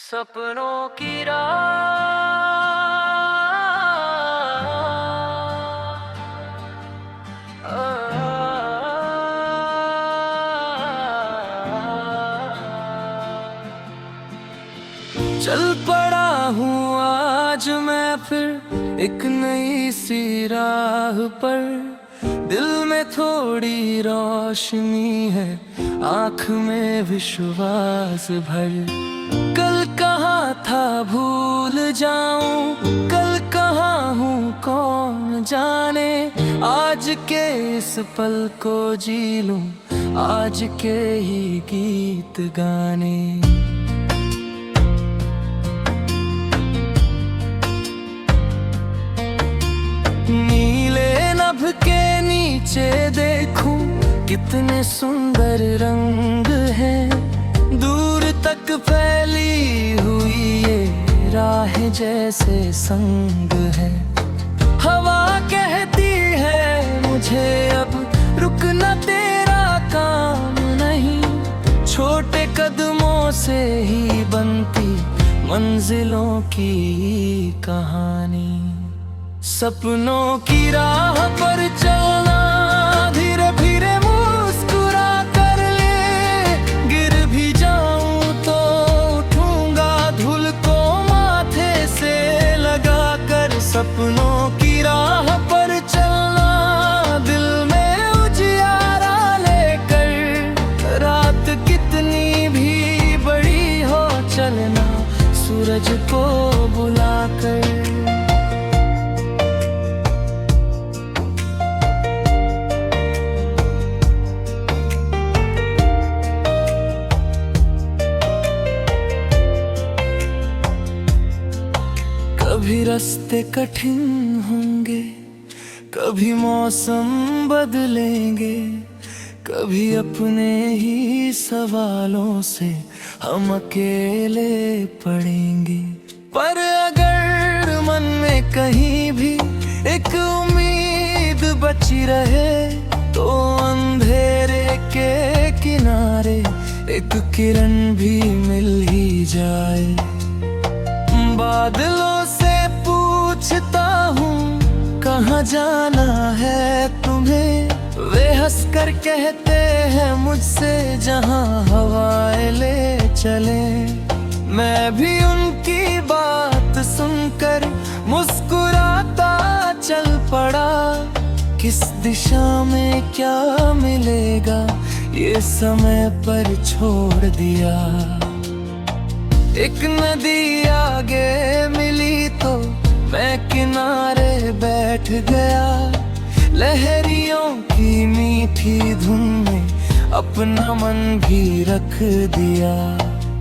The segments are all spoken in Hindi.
सपनों की राह चल पड़ा हूँ आज मैं फिर एक नई सी राह पर। दिल में थोड़ी रोशनी है, आँख में विश्वास भर। कल कहाँ था भूल जाऊं, कल कहाँ हूँ कौन जाने। आज के इस पल को जी लूं, आज के ही गीत गाने। नीले नभ के नीचे देखूं, कितने सुंदर रंग हैं। दूर तक फैली हुई ये राह जैसे संग है। हवा कहती है मुझे अब रुकना तेरा काम नहीं। छोटे कदमों से ही बनती मंजिलों की कहानी। सपनों की राह पर चलना, धीरे धीरे मुस्कुरा कर ले। गिर भी जाऊं तो उठूंगा, धूल को माथे से लगा कर। सपनों की राह पर चलना, दिल में उजियारा लेकर। रात कितनी भी बड़ी हो, चलना सूरज को बुलाकर। कभी रास्ते कठिन होंगे, कभी मौसम बदलेंगे। कभी अपने ही सवालों से हम अकेले पड़ेंगे। पर अगर मन में कहीं भी एक उम्मीद बची रहे, तो अंधेरे के किनारे एक किरण भी मिल ही जाए। बादलों से पूछता हूँ कहाँ जाना है तुम्हें। वे हंसकर कहते हैं मुझसे जहाँ हवाएं ले चले। मैं भी उनकी बात सुनकर मुस्कुराता चल पड़ा। किस दिशा में क्या मिलेगा, ये समय पर छोड़ दिया। एक नदी आगे मिली तो मैं किनारे बैठ गया। लहरियों की मीठी धुन में अपना मन भी रख दिया।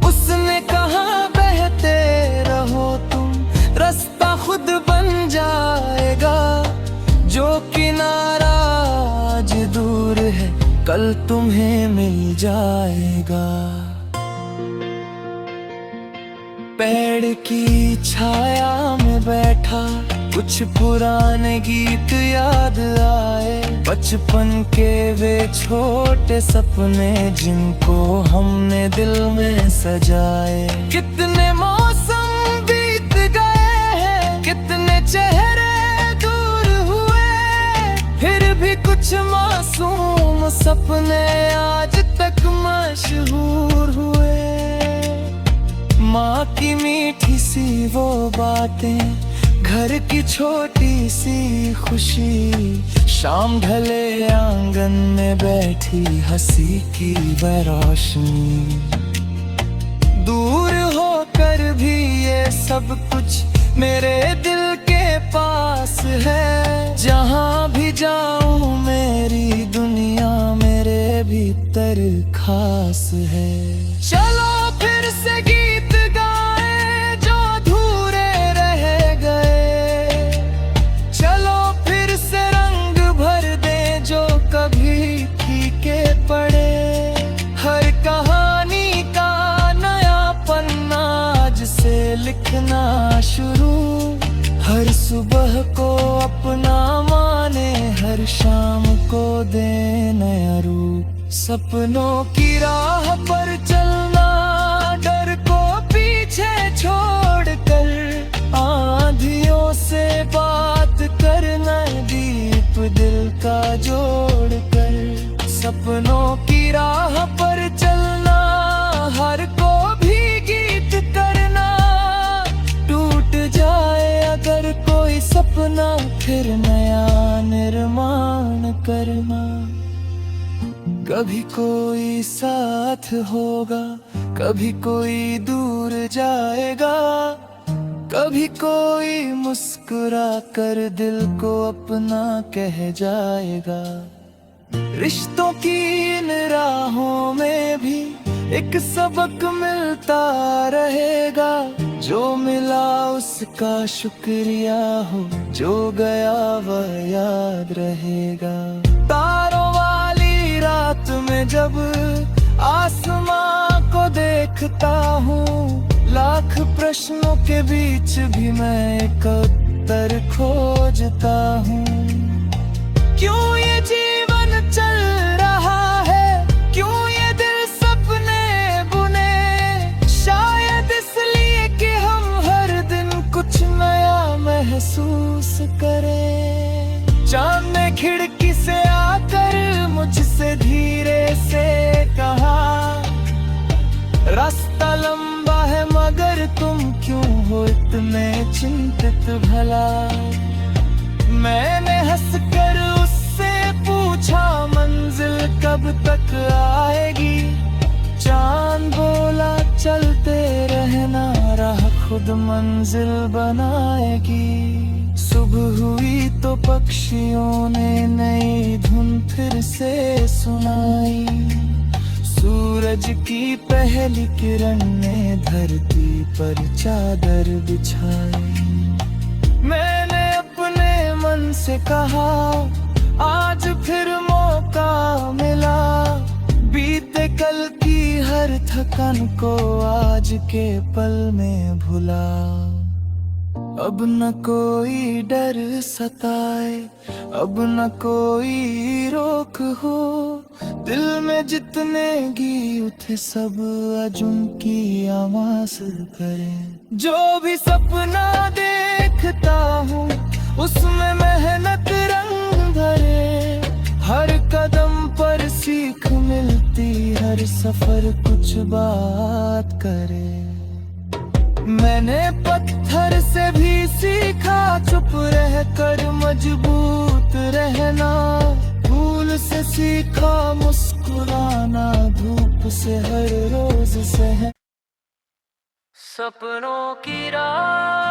उसने कहा बहते रहो तुम, रास्ता खुद बन जाएगा। जो किनारा आज दूर है, कल तुम्हें मिल जाएगा। पेड़ की छाया में बैठा, कुछ पुराने गीत याद आए। बचपन के वे छोटे सपने जिनको हमने दिल में सजाए। कितने मौसम बीत गए हैं, कितने चेहरे दूर हुए। फिर भी कुछ मासूम सपने आज तक मशहूर हुए। माँ की मीठी सी वो बातें, घर की छोटी सी खुशी। शाम ढले आंगन में बैठी हंसी की वह रोशनी। दूर होकर भी ये सब कुछ मेरे दिल के पास है। जहाँ भी जाऊँ मेरी दुनिया मेरे भीतर खास है। चलो फिर से गीत गाए जो अधूरे रह गए। चलो फिर से रंग भर दे जो कभी फीके पड़े। हर कहानी का नया पन्ना आज से लिखना शुरू। हर सुबह को अपना माने, हर शाम को दे नया रूप। सपनों की राह पर चलना, डर को पीछे फिर नया निर्माण करना। कभी कोई साथ होगा, कभी कोई दूर जाएगा, कभी कोई मुस्कुरा कर दिल को अपना कह जाएगा। रिश्तों की इन राहों में भी एक सबक मिलता रहेगा। जो मिला उसका शुक्रिया हो, जो गया वह याद रहेगा। तारों वाली रात में जब आसमां को देखता हूँ, लाख प्रश्नों के बीच भी मैं एक उत्तर खोजता हूँ। क्यों ये जीवन चल रहा है, क्यों ये दिल सपने बुने, शायद इसलिए कि हम हर दिन कुछ नया महसूस करें। चांद ने खिड़की से आकर मुझसे धीरे से कहा, रास्ता लंबा है मगर तुम क्यों हो इतने चिंतित भला। मैंने हंसकर उससे पूछा, मंजिल कब तक आएगी। चांद बोला, चलते रहना, राह खुद मंजिल बनाएगी। सुबह हुई तो पक्षियों ने नई धुन फिर से सुनाई। सूरज की पहली किरण ने धरती पर चादर बिछाई। मैंने अपने मन से कहा, आज फिर मौका मिला। बीते कल की हर थकन को आज के पल में भुला। अब न कोई डर सताए, अब न कोई रोक हो। दिल में जितने गीत थे सब आज उनकी आवाज करें। जो भी सपना देखता हूँ उसमें मेहनत रंग भरे। हर कदम पर सीख मिलती, हर सफर कुछ बात करे। मैंने पत्थर से भी सीखा, चुप रहकर मजबूत रहना। फूल से सीखा मुस्कुराना, धूप से हर रोज सहना। सपनों की राह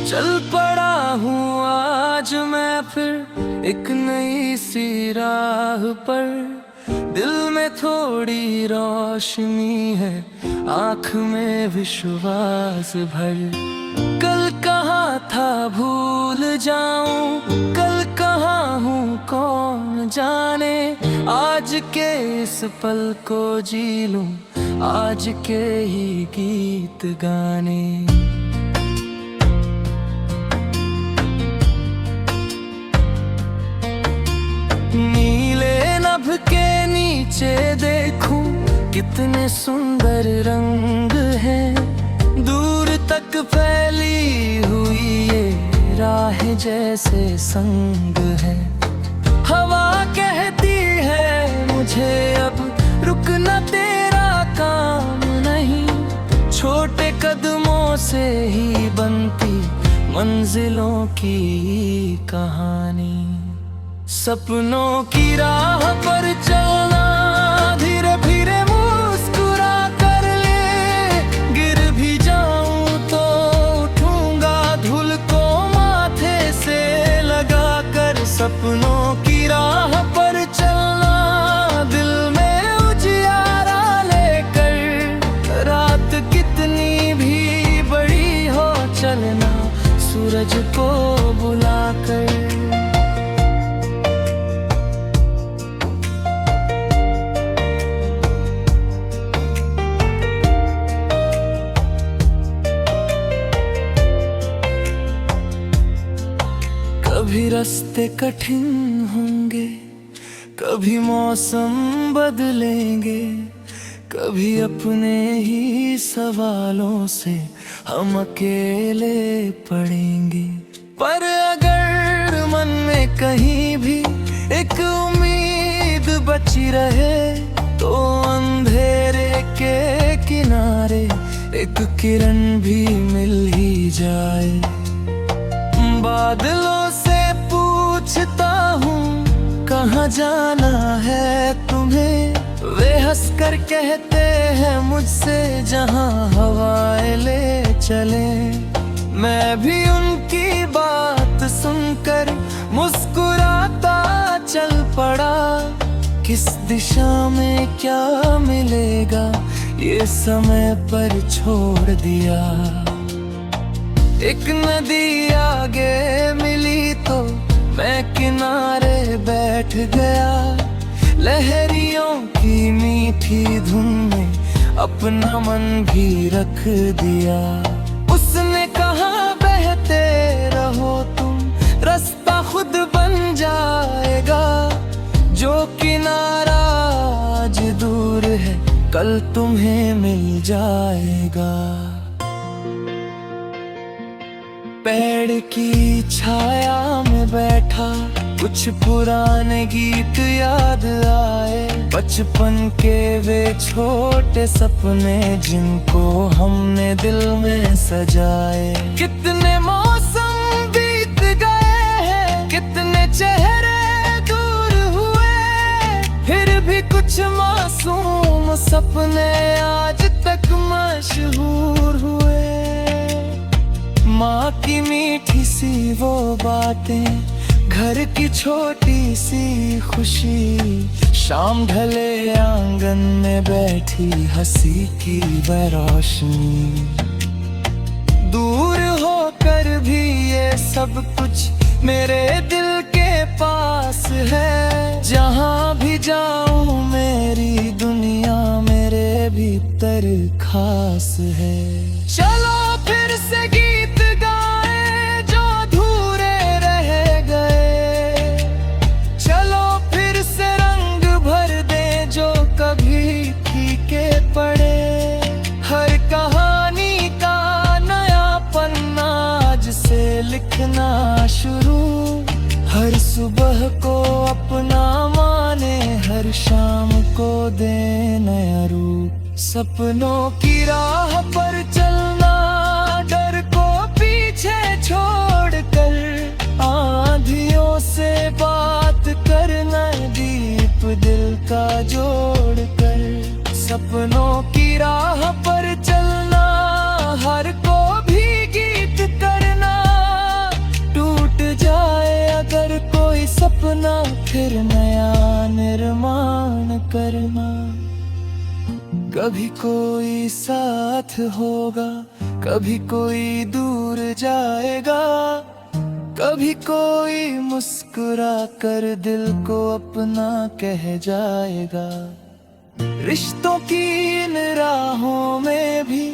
चल पड़ा हूँ आज मैं फिर एक नई सी राह पर। दिल में थोड़ी रोशनी है, आँख में विश्वास भर। कल कहाँ था भूल जाऊं, कल कहाँ हूँ कौन जाने। आज के इस पल को जी लूं, आज के ही गीत गाने। नीले नभ के नीचे देखूं कितने सुंदर रंग हैं। दूर तक फैली हुई ये राह जैसे संग है। हवा कहती है मुझे अब रुकना तेरा काम नहीं। छोटे कदमों से ही बनती मंजिलों की कहानी। सपनों की राह पर चलना, धीरे धीरे मुस्कुरा कर ले। गिर भी जाऊं तो उठूंगा, धूल को माथे से लगा कर। सपनों की राह पर चलना, दिल में उजियारा लेकर। रात कितनी भी बड़ी हो, चलना सूरज को बुलाकर। कभी रास्ते कठिन होंगे, कभी मौसम बदलेंगे, कभी अपने ही सवालों से हम अकेले पड़ेंगे। पर अगर मन में कहीं भी एक उम्मीद बची रहे तो अंधेरे के किनारे एक किरण भी मिल ही जाए। बादलों से पूछता हूँ कहाँ जाना है तुम्हें, वे हंसकर कहते हैं मुझसे जहाँ हवाएं ले चले। मैं भी उनकी बात सुनकर मुस्कुराता चल पड़ा। किस दिशा में क्या मिलेगा ये समय पर छोड़ दिया। एक नदी आगे मिली तो मैं किनारे बैठ गया। लहरियों की मीठी धुन में अपना मन भी रख दिया। उसने कहा बहते रहो तुम, रास्ता खुद बन जाएगा। जो किनारा आज दूर है कल तुम्हें मिल जाएगा। पेड़ की छाया में बैठा कुछ पुराने गीत याद आए। बचपन के वे छोटे सपने जिनको हमने दिल में सजाए। कितने मौसम बीत गए हैं, कितने चेहरे दूर हुए, फिर भी कुछ मासूम सपने आज तक मशहूर हुए। माँ की मीठी सी वो बातें, घर की छोटी सी खुशी, शाम ढले आंगन में बैठी हंसी की वह रोशनी। दूर होकर भी ये सब कुछ मेरे दिल के पास है। जहाँ भी जाऊँ मेरी दुनिया मेरे भीतर खास है। चलो फिर से गीत गाए जो अधूरे रह गए। चलो फिर से रंग भर दे जो कभी फीके पड़े। हर कहानी का नया पन्ना आज से लिखना शुरू। हर सुबह को अपना माने, हर शाम को दे नया रूप। सपनों की राह पर चलना, डर को पीछे छोड़कर, आंधियों से बात करना, दीप दिल का जोड़कर। सपनों की राह पर चलना, हर को भी गीत करना। टूट जाए अगर कोई सपना, फिर नया निर्माण करना। कभी कोई साथ होगा, कभी कोई दूर जाएगा, कभी कोई मुस्कुरा कर दिल को अपना कह जाएगा। रिश्तों की इन राहों में भी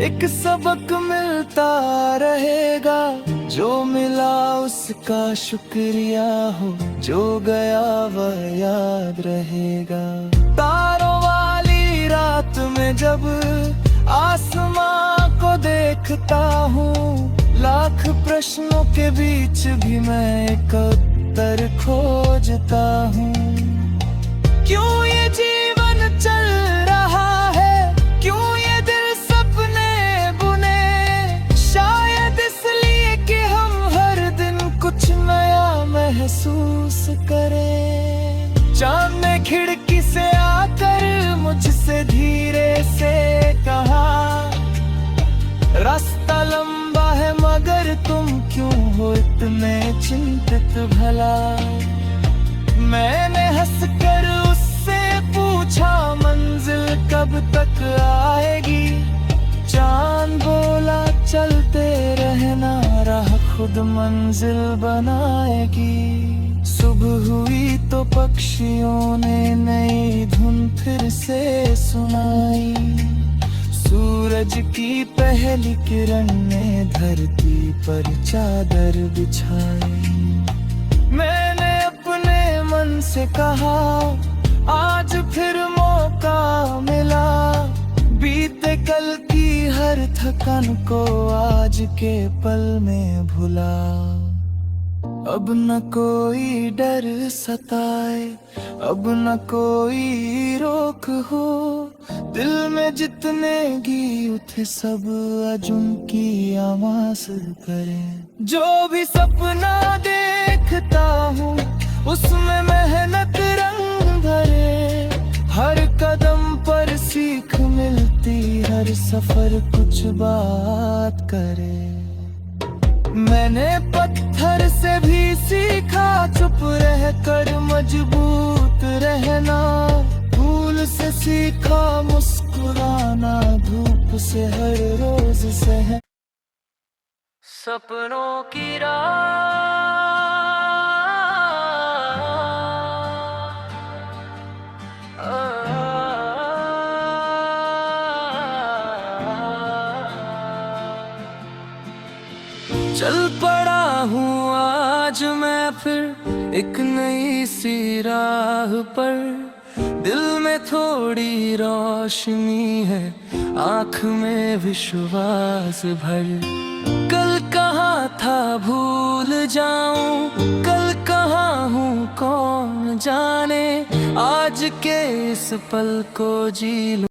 एक सबक मिलता रहेगा। जो मिला उसका शुक्रिया हो, जो गया वह याद रहेगा। तारों वाली रात में जब आसमां को देखता हूँ, लाख प्रश्नों के बीच भी मैं एक उत्तर खोजता हूँ। क्यों ये जीवन चल रहा है, क्यों ये दिल सपने बुने। शायद इसलिए कि हम हर दिन कुछ नया महसूस करें। चाँद ने खिड़की से आकर मुझसे धीरे से कहा, रास्ता लंबा है मगर तुम क्यों हो इतने चिंतित भला। मैंने हंसकर उससे पूछा मंजिल कब तक आएगी। चांद बोला चलते रहना, राह खुद मंजिल बनाएगी। सुबह हुई तो पक्षियों ने नई धुन फिर से सुनाई। सूरज की पहली किरण ने धरती पर चादर बिछाई। मैंने अपने मन से कहा आज फिर मौका मिला। बीते कल की हर थकन को आज के पल में भुला। अब न कोई डर सताए, अब न कोई रोक हो। दिल में जितने गीत थे सब आज उनकी आवाज करें। जो भी सपना देखता हूँ उसमें मेहनत रंग भरे। हर कदम पर सीख मिलती, हर सफर कुछ बात करे। मैंने पत्थर से भी सीखा चुप रह कर मजबूत रहना। फूल से सीखा मुस्कुराना, धूप से हर रोज सह सपनों की चल पड़ा हूँ आज मैं फिर एक नई सी राह पर। दिल में थोड़ी रोशनी है, आँख में विश्वास भर। कल कहाँ था भूल जाऊं, कल कहाँ हूँ कौन जाने। आज के इस पल को जी लूं।